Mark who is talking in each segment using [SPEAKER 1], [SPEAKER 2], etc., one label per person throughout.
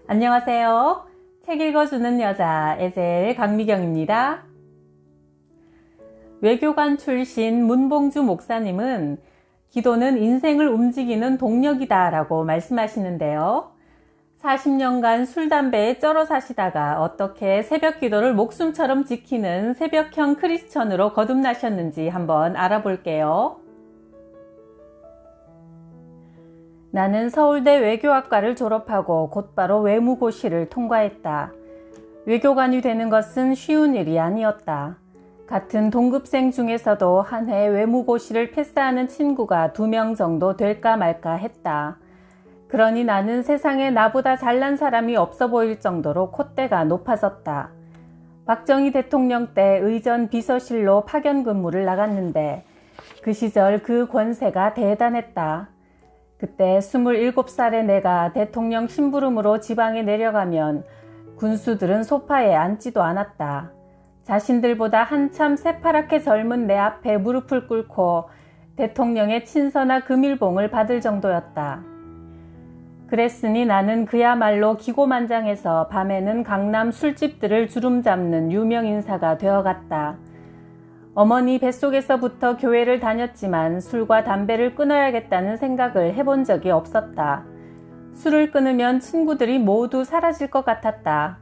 [SPEAKER 1] 안녕하세요. 책 읽어주는 여자 에셀 강미경입니다. 외교관 출신 문봉주 목사님은 기도는 인생을 움직이는 동력이다 라고 말씀하시는데요. 40년간 술, 담배에 쩔어 사시다가 어떻게 새벽 기도를 목숨처럼 지키는 새벽형 크리스천으로 거듭나셨는지 한번 알아볼게요. 나는 서울대 외교학과를 졸업하고 곧바로 외무고시를 통과했다. 외교관이 되는 것은 쉬운 일이 아니었다. 같은 동급생 중에서도 한 해 외무고시를 패스하는 친구가 2명 정도 될까 말까 했다. 그러니 나는 세상에 나보다 잘난 사람이 없어 보일 정도로 콧대가 높아졌다. 박정희 대통령 때 의전 비서실로 파견 근무를 나갔는데 그 시절 그 권세가 대단했다. 그때 27살의 내가 대통령 심부름으로 지방에 내려가면 군수들은 소파에 앉지도 않았다. 자신들보다 한참 새파랗게 젊은 내 앞에 무릎을 꿇고 대통령의 친서나 금일봉을 받을 정도였다. 그랬으니 나는 그야말로 기고만장해서 밤에는 강남 술집들을 주름잡는 유명 인사가 되어갔다. 어머니 뱃속에서부터 교회를 다녔지만 술과 담배를 끊어야겠다는 생각을 해본 적이 없었다. 술을 끊으면 친구들이 모두 사라질 것 같았다.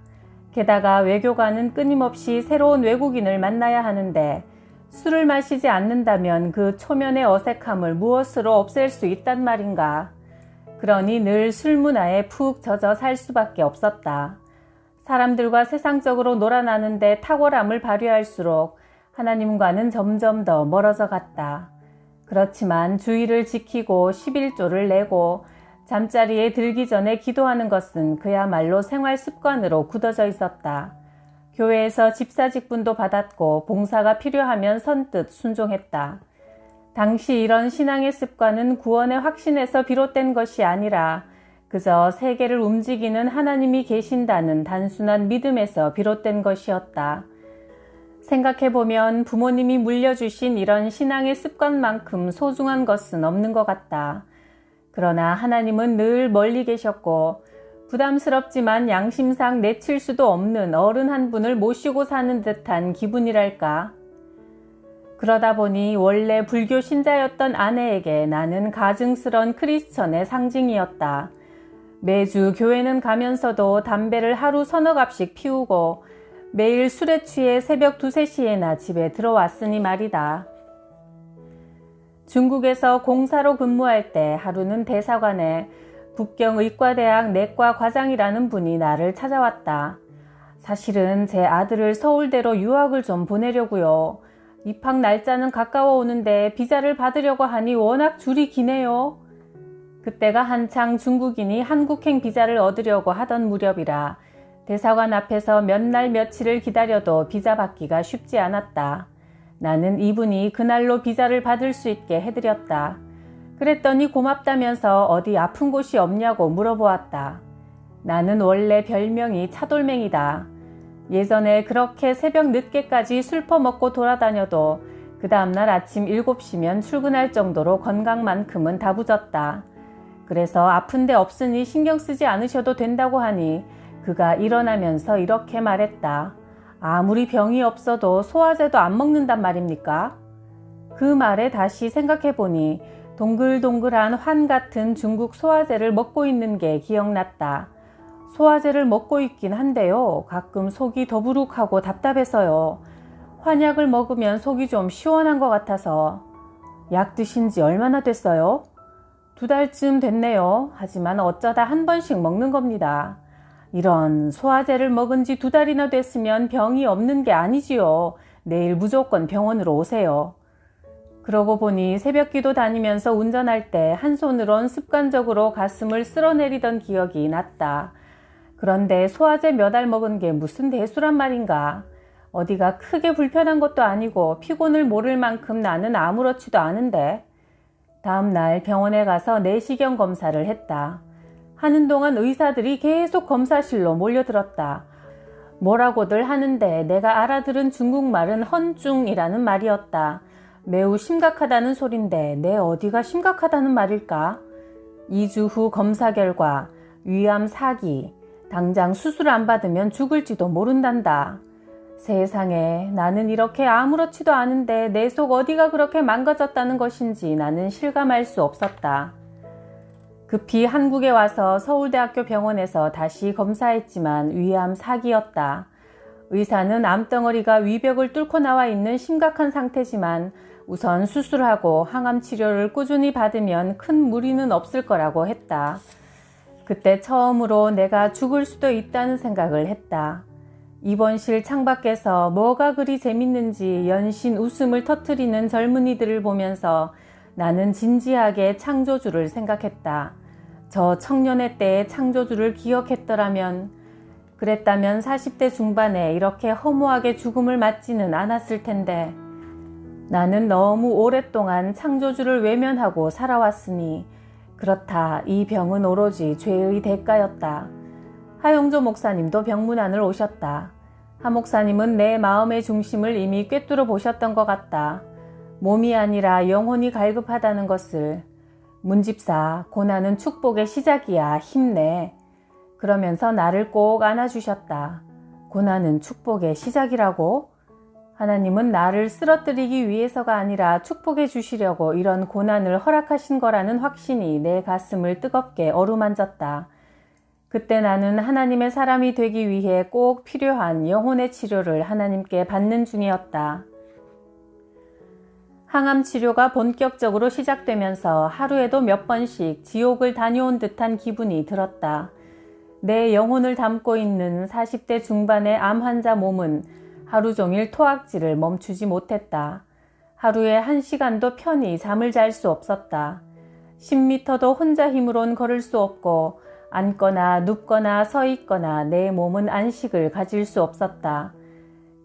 [SPEAKER 1] 게다가 외교관은 끊임없이 새로운 외국인을 만나야 하는데 술을 마시지 않는다면 그 초면의 어색함을 무엇으로 없앨 수 있단 말인가. 그러니 늘 술 문화에 푹 젖어 살 수밖에 없었다. 사람들과 세상적으로 놀아나는데 탁월함을 발휘할수록 하나님과는 점점 더 멀어져 갔다. 그렇지만 주의를 지키고 11조를 내고 잠자리에 들기 전에 기도하는 것은 그야말로 생활 습관으로 굳어져 있었다. 교회에서 집사 직분도 받았고 봉사가 필요하면 선뜻 순종했다. 당시 이런 신앙의 습관은 구원의 확신에서 비롯된 것이 아니라 그저 세계를 움직이는 하나님이 계신다는 단순한 믿음에서 비롯된 것이었다. 생각해보면 부모님이 물려주신 이런 신앙의 습관만큼 소중한 것은 없는 것 같다. 그러나 하나님은 늘 멀리 계셨고 부담스럽지만 양심상 내칠 수도 없는 어른 한 분을 모시고 사는 듯한 기분이랄까. 그러다 보니 원래 불교 신자였던 아내에게 나는 가증스런 크리스천의 상징이었다. 매주 교회는 가면서도 담배를 하루 서너 갑씩 피우고 매일 술에 취해 새벽 2, 3시에나 집에 들어왔으니 말이다. 중국에서 공사로 근무할 때 하루는 대사관에 북경의과대학 내과 과장이라는 분이 나를 찾아왔다. 사실은 제 아들을 서울대로 유학을 좀 보내려고요. 입학 날짜는 가까워 오는데 비자를 받으려고 하니 워낙 줄이 기네요. 그때가 한창 중국인이 한국행 비자를 얻으려고 하던 무렵이라 대사관 앞에서 몇 날 며칠을 기다려도 비자 받기가 쉽지 않았다. 나는 이분이 그날로 비자를 받을 수 있게 해드렸다. 그랬더니 고맙다면서 어디 아픈 곳이 없냐고 물어보았다. 나는 원래 별명이 차돌맹이다. 예전에 그렇게 새벽 늦게까지 술 퍼먹고 돌아다녀도 그 다음날 아침 7시면 출근할 정도로 건강만큼은 다부졌다. 그래서 아픈 데 없으니 신경 쓰지 않으셔도 된다고 하니 그가 일어나면서 이렇게 말했다. 아무리 병이 없어도 소화제도 안 먹는단 말입니까? 그 말에 다시 생각해보니 동글동글한 환 같은 중국 소화제를 먹고 있는 게 기억났다. 소화제를 먹고 있긴 한데요. 가끔 속이 더부룩하고 답답해서요. 환약을 먹으면 속이 좀 시원한 것 같아서. 약 드신 지 얼마나 됐어요? 2달쯤 됐네요. 하지만 어쩌다 한 번씩 먹는 겁니다. 이런 소화제를 먹은 지 2달이나 됐으면 병이 없는 게 아니지요. 내일 무조건 병원으로 오세요. 그러고 보니 새벽기도 다니면서 운전할 때 한 손으론 습관적으로 가슴을 쓸어내리던 기억이 났다. 그런데 소화제 몇 알 먹은 게 무슨 대수란 말인가. 어디가 크게 불편한 것도 아니고 피곤을 모를 만큼 나는 아무렇지도 않은데. 다음 날 병원에 가서 내시경 검사를 했다. 하는 동안 의사들이 계속 검사실로 몰려들었다. 뭐라고들 하는데 내가 알아들은 중국말은 헌중이라는 말이었다. 매우 심각하다는 소린데 내 어디가 심각하다는 말일까? 2주 후 검사 결과 위암 4기, 당장 수술 안 받으면 죽을지도 모른단다. 세상에, 나는 이렇게 아무렇지도 않은데 내 속 어디가 그렇게 망가졌다는 것인지 나는 실감할 수 없었다. 급히 한국에 와서 서울대학교 병원에서 다시 검사했지만 위암 4기였다. 의사는 암덩어리가 위벽을 뚫고 나와 있는 심각한 상태지만 우선 수술하고 항암 치료를 꾸준히 받으면 큰 무리는 없을 거라고 했다. 그때 처음으로 내가 죽을 수도 있다는 생각을 했다. 입원실 창밖에서 뭐가 그리 재밌는지 연신 웃음을 터뜨리는 젊은이들을 보면서 나는 진지하게 창조주를 생각했다. 저 청년의 때의 창조주를 기억했더라면, 그랬다면 40대 중반에 이렇게 허무하게 죽음을 맞지는 않았을 텐데. 나는 너무 오랫동안 창조주를 외면하고 살아왔으니 그렇다. 이 병은 오로지 죄의 대가였다. 하영조 목사님도 병문안을 오셨다. 하 목사님은 내 마음의 중심을 이미 꿰뚫어 보셨던 것 같다. 몸이 아니라 영혼이 갈급하다는 것을. 문집사, 고난은 축복의 시작이야. 힘내. 그러면서 나를 꼭 안아주셨다. 고난은 축복의 시작이라고? 하나님은 나를 쓰러뜨리기 위해서가 아니라 축복해 주시려고 이런 고난을 허락하신 거라는 확신이 내 가슴을 뜨겁게 어루만졌다. 그때 나는 하나님의 사람이 되기 위해 꼭 필요한 영혼의 치료를 하나님께 받는 중이었다. 항암 치료가 본격적으로 시작되면서 하루에도 몇 번씩 지옥을 다녀온 듯한 기분이 들었다. 내 영혼을 담고 있는 40대 중반의 암 환자 몸은 하루 종일 토악질을 멈추지 못했다. 하루에 1시간도 편히 잠을 잘 수 없었다. 10m도 혼자 힘으론 걸을 수 없고 앉거나 눕거나 서 있거나 내 몸은 안식을 가질 수 없었다.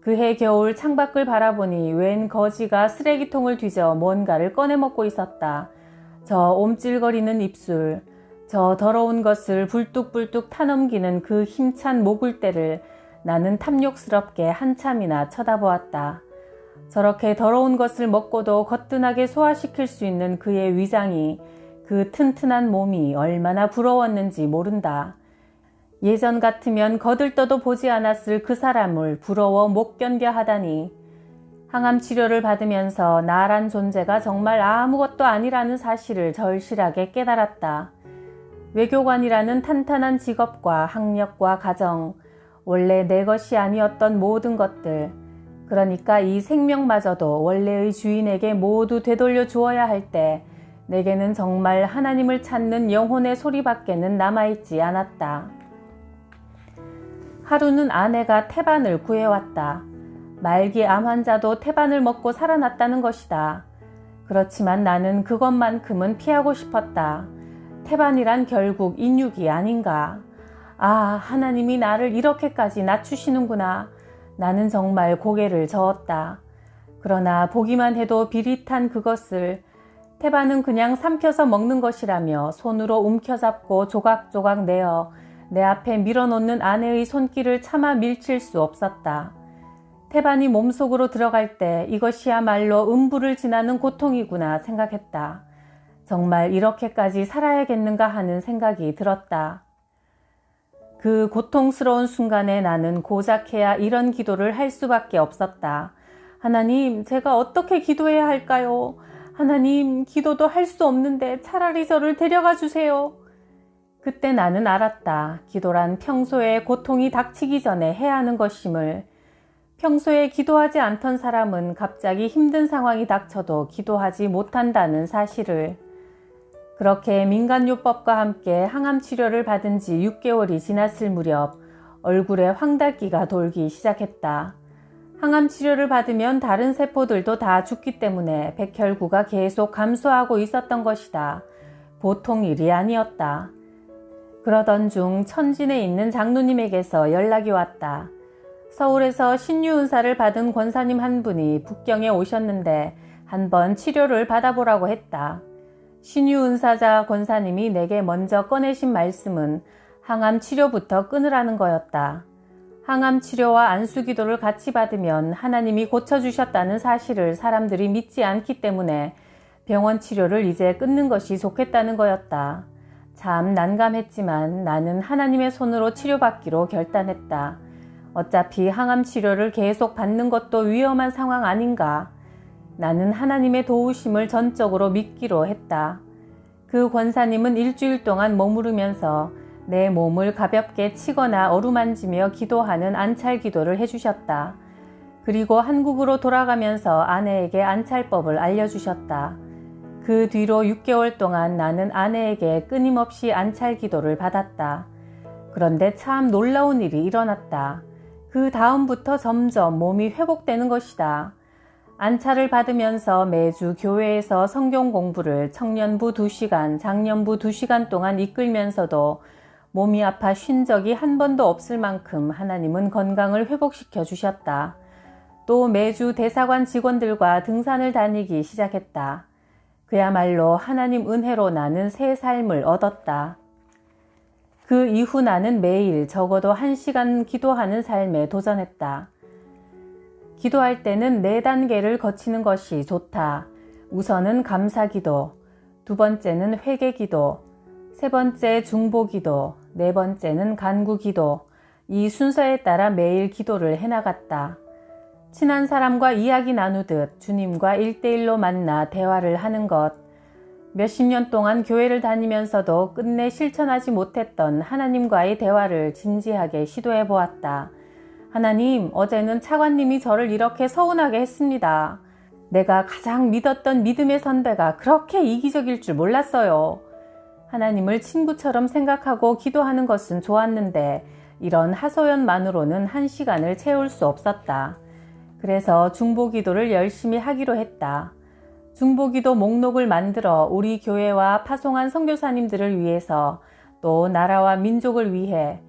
[SPEAKER 1] 그해 겨울 창밖을 바라보니 웬 거지가 쓰레기통을 뒤져 뭔가를 꺼내 먹고 있었다. 저 옴찔거리는 입술, 저 더러운 것을 불뚝불뚝 타넘기는 그 힘찬 목을대를 나는 탐욕스럽게 한참이나 쳐다보았다. 저렇게 더러운 것을 먹고도 거뜬하게 소화시킬 수 있는 그의 위장이, 그 튼튼한 몸이 얼마나 부러웠는지 모른다. 예전 같으면 거들떠도 보지 않았을 그 사람을 부러워 못 견뎌 하다니. 항암 치료를 받으면서 나란 존재가 정말 아무것도 아니라는 사실을 절실하게 깨달았다. 외교관이라는 탄탄한 직업과 학력과 가정, 원래 내 것이 아니었던 모든 것들, 그러니까 이 생명마저도 원래의 주인에게 모두 되돌려 주어야 할 때 내게는 정말 하나님을 찾는 영혼의 소리밖에는 남아있지 않았다. 하루는 아내가 태반을 구해왔다. 말기 암 환자도 태반을 먹고 살아났다는 것이다. 그렇지만 나는 그것만큼은 피하고 싶었다. 태반이란 결국 인육이 아닌가. 아, 하나님이 나를 이렇게까지 낮추시는구나. 나는 정말 고개를 저었다. 그러나 보기만 해도 비릿한 그것을, 태반은 그냥 삼켜서 먹는 것이라며 손으로 움켜잡고 조각조각 내어 내 앞에 밀어놓는 아내의 손길을 차마 밀칠 수 없었다. 태반이 몸속으로 들어갈 때 이것이야말로 음부를 지나는 고통이구나 생각했다. 정말 이렇게까지 살아야겠는가 하는 생각이 들었다. 그 고통스러운 순간에 나는 고작해야 이런 기도를 할 수밖에 없었다. 하나님, 제가 어떻게 기도해야 할까요? 하나님, 기도도 할 수 없는데 차라리 저를 데려가 주세요. 그때 나는 알았다. 기도란 평소에 고통이 닥치기 전에 해야 하는 것임을. 평소에 기도하지 않던 사람은 갑자기 힘든 상황이 닥쳐도 기도하지 못한다는 사실을. 그렇게 민간요법과 함께 항암 치료를 받은 지 6개월이 지났을 무렵 얼굴에 황달기가 돌기 시작했다. 항암 치료를 받으면 다른 세포들도 다 죽기 때문에 백혈구가 계속 감소하고 있었던 것이다. 보통 일이 아니었다. 그러던 중 천진에 있는 장로님에게서 연락이 왔다. 서울에서 신유은사를 받은 권사님 한 분이 북경에 오셨는데 한번 치료를 받아보라고 했다. 신유은사자 권사님이 내게 먼저 꺼내신 말씀은 항암 치료부터 끊으라는 거였다. 항암 치료와 안수기도를 같이 받으면 하나님이 고쳐주셨다는 사실을 사람들이 믿지 않기 때문에 병원 치료를 이제 끊는 것이 좋겠다는 거였다. 참 난감했지만 나는 하나님의 손으로 치료받기로 결단했다. 어차피 항암 치료를 계속 받는 것도 위험한 상황 아닌가. 나는 하나님의 도우심을 전적으로 믿기로 했다. 그 권사님은 일주일 동안 머무르면서 내 몸을 가볍게 치거나 어루만지며 기도하는 안찰 기도를 해주셨다. 그리고 한국으로 돌아가면서 아내에게 안찰법을 알려주셨다. 그 뒤로 6개월 동안 나는 아내에게 끊임없이 안찰 기도를 받았다. 그런데 참 놀라운 일이 일어났다. 그 다음부터 점점 몸이 회복되는 것이다. 안찰을 받으면서 매주 교회에서 성경 공부를 청년부 2시간, 장년부 2시간 동안 이끌면서도 몸이 아파 쉰 적이 한 번도 없을 만큼 하나님은 건강을 회복시켜 주셨다. 또 매주 대사관 직원들과 등산을 다니기 시작했다. 그야말로 하나님 은혜로 나는 새 삶을 얻었다. 그 이후 나는 매일 적어도 1시간 기도하는 삶에 도전했다. 기도할 때는 4단계를 거치는 것이 좋다. 우선은 감사기도, 2번째는 회개기도, 3번째 중보기도, 4번째는 간구기도. 이 순서에 따라 매일 기도를 해나갔다. 친한 사람과 이야기 나누듯 주님과 1대1로 만나 대화를 하는 것. 몇십 년 동안 교회를 다니면서도 끝내 실천하지 못했던 하나님과의 대화를 진지하게 시도해 보았다. 하나님, 어제는 차관님이 저를 이렇게 서운하게 했습니다. 내가 가장 믿었던 믿음의 선배가 그렇게 이기적일 줄 몰랐어요. 하나님을 친구처럼 생각하고 기도하는 것은 좋았는데 이런 하소연만으로는 1시간을 채울 수 없었다. 그래서 중보기도를 열심히 하기로 했다. 중보기도 목록을 만들어 우리 교회와 파송한 선교사님들을 위해서 또 나라와 민족을 위해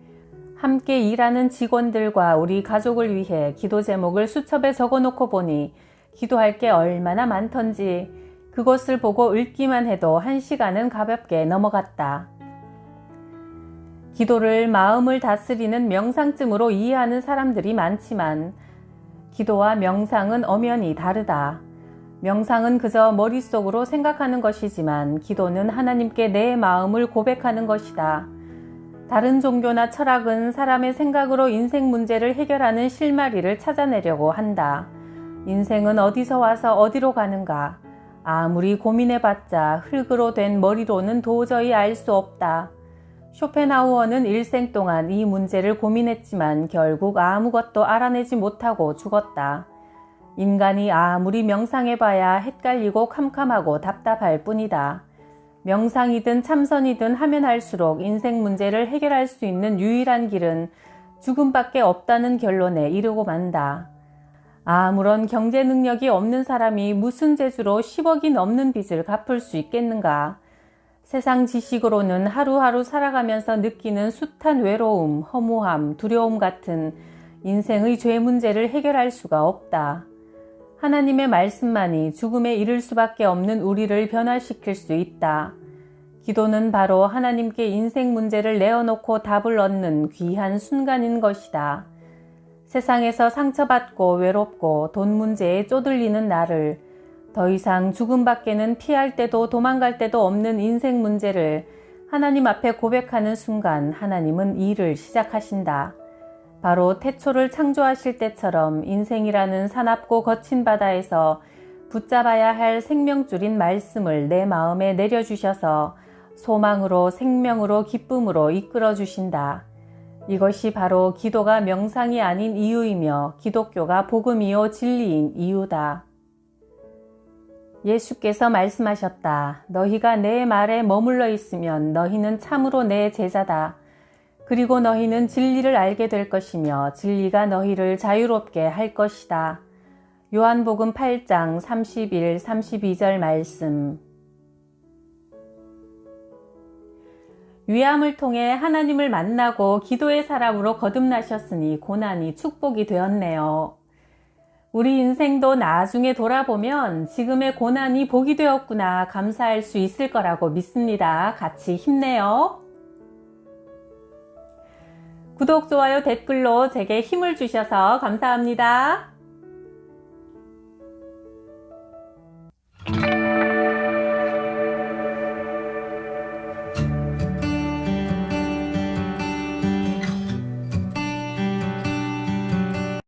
[SPEAKER 1] 함께 일하는 직원들과 우리 가족을 위해 기도 제목을 수첩에 적어놓고 보니 기도할 게 얼마나 많던지 그것을 보고 읽기만 해도 1시간은 가볍게 넘어갔다. 기도를 마음을 다스리는 명상증으로 이해하는 사람들이 많지만 기도와 명상은 엄연히 다르다. 명상은 그저 머릿속으로 생각하는 것이지만 기도는 하나님께 내 마음을 고백하는 것이다. 다른 종교나 철학은 사람의 생각으로 인생 문제를 해결하는 실마리를 찾아내려고 한다. 인생은 어디서 와서 어디로 가는가? 아무리 고민해봤자 흙으로 된 머리로는 도저히 알 수 없다. 쇼펜하우어는 일생 동안 이 문제를 고민했지만 결국 아무것도 알아내지 못하고 죽었다. 인간이 아무리 명상해봐야 헷갈리고 캄캄하고 답답할 뿐이다. 명상이든 참선이든 하면 할수록 인생 문제를 해결할 수 있는 유일한 길은 죽음밖에 없다는 결론에 이르고 만다. 아무런 경제 능력이 없는 사람이 무슨 재주로 10억이 넘는 빚을 갚을 수 있겠는가? 세상 지식으로는 하루하루 살아가면서 느끼는 숱한 외로움, 허무함, 두려움 같은 인생의 죄 문제를 해결할 수가 없다. 하나님의 말씀만이 죽음에 이를 수밖에 없는 우리를 변화시킬 수 있다. 기도는 바로 하나님께 인생 문제를 내어놓고 답을 얻는 귀한 순간인 것이다. 세상에서 상처받고 외롭고 돈 문제에 쪼들리는 나를 더 이상 죽음밖에는 피할 때도 도망갈 때도 없는 인생 문제를 하나님 앞에 고백하는 순간 하나님은 일을 시작하신다. 바로 태초를 창조하실 때처럼 인생이라는 사납고 거친 바다에서 붙잡아야 할 생명줄인 말씀을 내 마음에 내려주셔서 소망으로 생명으로 기쁨으로 이끌어 주신다. 이것이 바로 기도가 명상이 아닌 이유이며 기독교가 복음이요 진리인 이유다. 예수께서 말씀하셨다. 너희가 내 말에 머물러 있으면 너희는 참으로 내 제자다. 그리고 너희는 진리를 알게 될 것이며 진리가 너희를 자유롭게 할 것이다. 요한복음 8장 31, 32절 말씀. 위암을 통해 하나님을 만나고 기도의 사람으로 거듭나셨으니 고난이 축복이 되었네요. 우리 인생도 나중에 돌아보면 지금의 고난이 복이 되었구나 감사할 수 있을 거라고 믿습니다. 같이 힘내요. 구독, 좋아요, 댓글로 제게 힘을 주셔서 감사합니다.